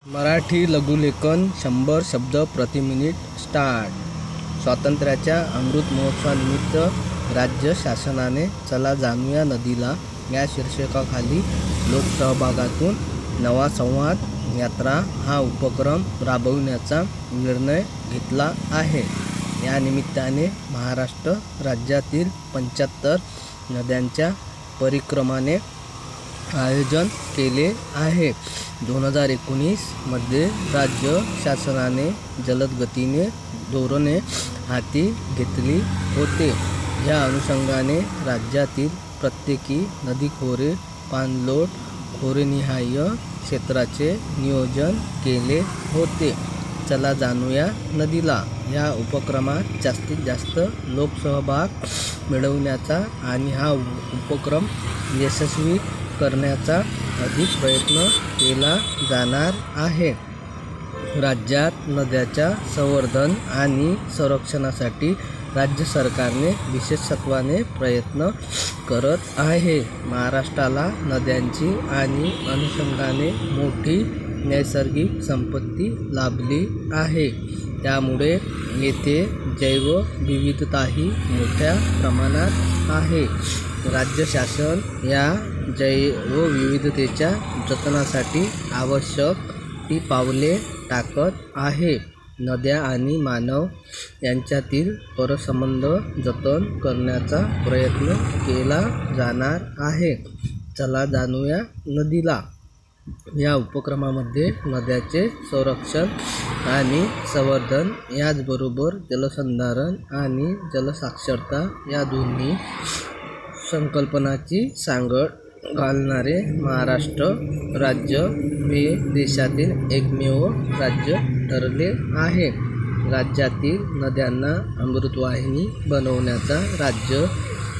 मराठी लघुलेखन 100 शब्द प्रति minute start. स्वातंत्र्याच्या अमृत महोत्सवानिमित्त राज्य शासनाने चला जाणूया नदीला या शीर्षकाखाली लोकसहभागातून नवा संवाद यात्रा हा उपक्रम राबविण्याचा निर्णय घेतला आहे. या निमित्ताने महाराष्ट्र राज्यातील 75 नद्यांच्या परिक्रमाने आयोजन केले आहे. 2019 मध्ये राज्य शासनाने जलद गतीने धोरणे हाती घेतली होते. या अनुषंगाने राज्यातील प्रत्येकी नदीखोरे पाणलोट खोरेनिहाय क्षेत्राचे नियोजन केले होते. चला जाणूया नदीला या उपक्रमात जास्तीत जास्त लोकसहभाग मिळवण्याचा आणि हा उपक्रम यशस्वी करण्याचा अधिक प्रयत्न केला जाणार आहे. राज्यात नद्याच्या संवर्धन आणि संरक्षणासाठी राज्य सरकारने विशेषत्वाने प्रयत्न करत आहे. महाराष्ट्राला नद्यांची आणि अनुषंगाने मोठी नैसर्गिक संपत्ती लाभली आहे. त्यामुळे येथे जैवविविधताही मोठ्या प्रमाणात आहे. राज्य शासन या जैवविविधतेच्या जतनासाठी आवश्यक ती पावले टाकत आहे. नद्या आणि मानव यांच्यातील परसंबंध जतन करण्याचा प्रयत्न केला जाणार आहे. चला जाणूया नदीला या उपक्रमामध्ये नद्याचे संरक्षण आणि संवर्धन याचबरोबर जलसंधारण आणि जलसाक्षरता या दोन्ही संकल्पनाची सांगड घालणारे महाराष्ट्र राज्य हे देशातील एकमेव राज्य ठरले आहे. राज्यातील नद्यांना अमृतवाहिनी बनवण्याचा राज्य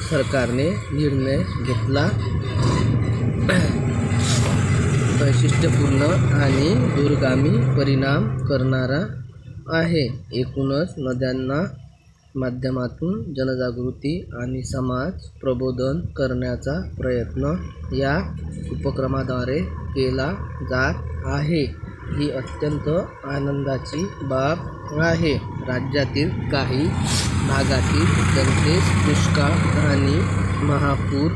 सरकारने निर्णय घेतला. वैशिष्ट्यपूर्ण आणि दूरगामी परिणाम करणारा आहे. एकूणच नद्यांना माध्यमातून जनजागृती आणि समाज प्रबोधन करण्याचा प्रयत्न या उपक्रमाद्वारे केला जात आहे. ही अत्यंत आनंदाची बाब आहे. राज्यातील काही भागातील जनतेस दुष्काळ आणि महापूर